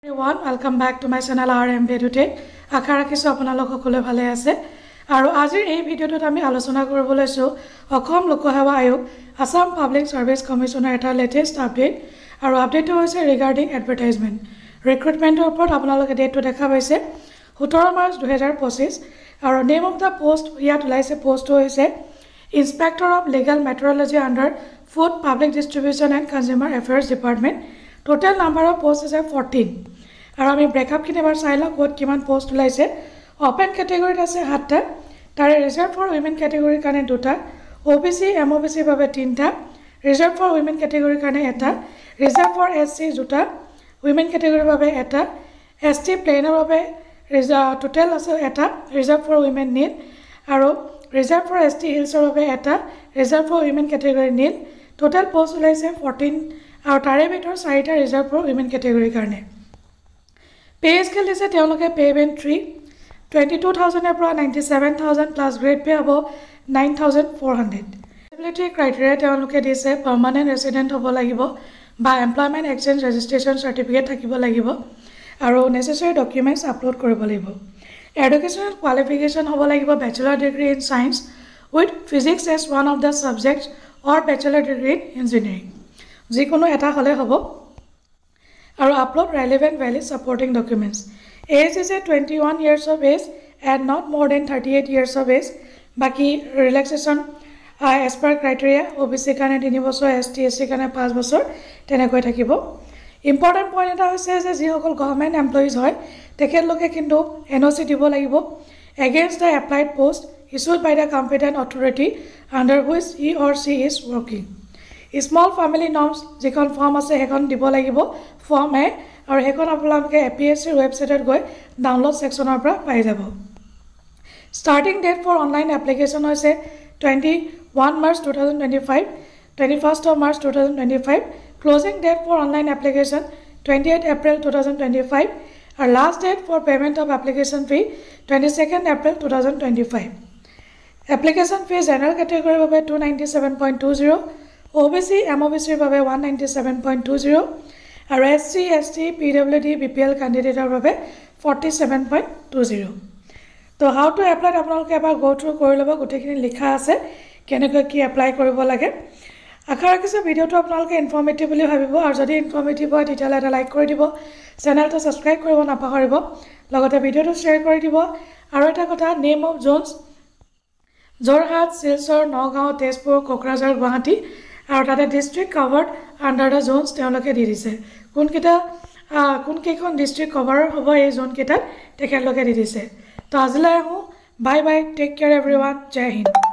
Everyone, welcome back to my channel RM Vedutech. আশা ৰাখিছো আপোনালোক সকলোৱে ভালে আছে আৰু আজিৰ এই ভিডিঅ'টোত আমি আলোচনা কৰিব লৈছো অসম লোকসেৱা আয়োগ আসাম পাব্লিক সাৰ্ভিস কমিশনৰ এটা লেটেষ্ট আপডেট আৰু আপডেটটো হৈছে ৰিগাৰ্ডিং এডভাৰটাইজমেন্ট ৰিক্ৰুটমেন্টৰ ওপৰত আপোনালোকে ডেটটো দেখা পাইছে 17 মাৰ্চ 2025 আৰু নেম অফ দা পোষ্ট ইয়াত লাইছে পোষ্ট হৈছে inspector of legal metrology under food public distribution and consumer affairs department total number of post is 14 আৰু আমি ব্ৰেকআপ কিনে এবাৰ চাই লওঁ কোড কিমান পোষ্ট ওলাইছে ওপেন ক্যাটেগৰীত আছে 7টা তাৰে ৰিজাৰ্ভ ফৰ উইমেন ক্যাটেগৰীৰ কাৰণে 2টা ওবিসি এমওবিসি বাবে 3টা ৰিজাৰ্ভ ফৰ উইমেন ক্যাটেগৰীৰ কাৰণে 1টা ৰিজাৰ্ভ ফৰ এসসি 2টা উইমেন ক্যাটেগৰীৰ বাবে 1টা এসটি প্লেনৰ বাবে টোটাল আছে 1টা ৰিজাৰ্ভ ফৰ উইমেন নীল আৰু ৰিজাৰ্ভ ফৰ এসটি হিলছৰ বাবে 1টা reserve for women category nil total post ওলাইছে 14 আৰু তাৰে ভিতৰত 4টা ৰিজাৰ্ভ ফৰ উইমেন ক্যাটেগৰীৰ কাৰণে Pay scale is a pay band 3 22,000 apro 97,000 plus grade pay above 9,400. Eligibility criteria is a permanent resident of Olagibo by employment exchange registration certificate Takibo Lagibo aro necessary documents upload Koribolibo. Educational qualification of Olagibo bachelor degree in science with physics as one of the subjects or bachelor degree in engineering. Zikono eta hole hobo. Or upload relevant valid supporting documents. Age is a 21 years of age and not more than 38 years of age. Baki relaxation as per criteria OBC kane 3 বছৰ ST SC kane 5 বছৰ তেনেকৈ থাকিব important point এটা হৈছে যে যিসকল government employees হয় তেখেতলোকে কিন্তু NOC দিব লাগিব against the applied post issued by the competent authority under which he or she is working. Small family norms যিখন ফৰ্ম আছে হেখন দিব লাগিব ফৰ্ম এ আৰু হেখন আপোনালোকে APSC ওয়েবসাইটত গৈ ডাউনলোড সেকশনৰ পৰা পাই যাব starting date for online application হৈছে 21 March 2025 21st of March 2025 closing date for online application 28 April 2025 and last date for payment of application fee 22nd April 2025 application fee general category বাবে 297.20 OBC MOBC বাবে 197.20 আৰু SC ST PWD BPL candidate বাবে 47.20 তো how to apply আপোনালোকে এবাৰ go through কৰি লব গোটেইখিনি লিখা আছে কেনেকৈ কি এপ্লাই কৰিব লাগে আশা ৰাখিছো ভিডিওটো আপোনালোকে ইনফৰ্মেটিভ বুলি ভাবিব আৰু যদি ইনফৰ্মেটিভ হয় তেতিয়ালে এটা লাইক কৰি দিব চেনেলটো সাবস্ক্ৰাইব কৰিব নাপাহৰিব লগতে ভিডিওটো শেয়াৰ কৰি দিব আৰু এটা কথা name of zones Jorhat Silchar Nagaon Tezpur Kokrajhar Guwahati আৰু তাতে district covered under the zones তেওঁলোকে দি দিছে কোন কেইখন ডিস্ট্ৰিক্ট কভাৰ হ'ব এই জোন কেইটাত তেখেতলোকে দি দিছে তো আজিলৈ bye bye take care everyone Jai Hind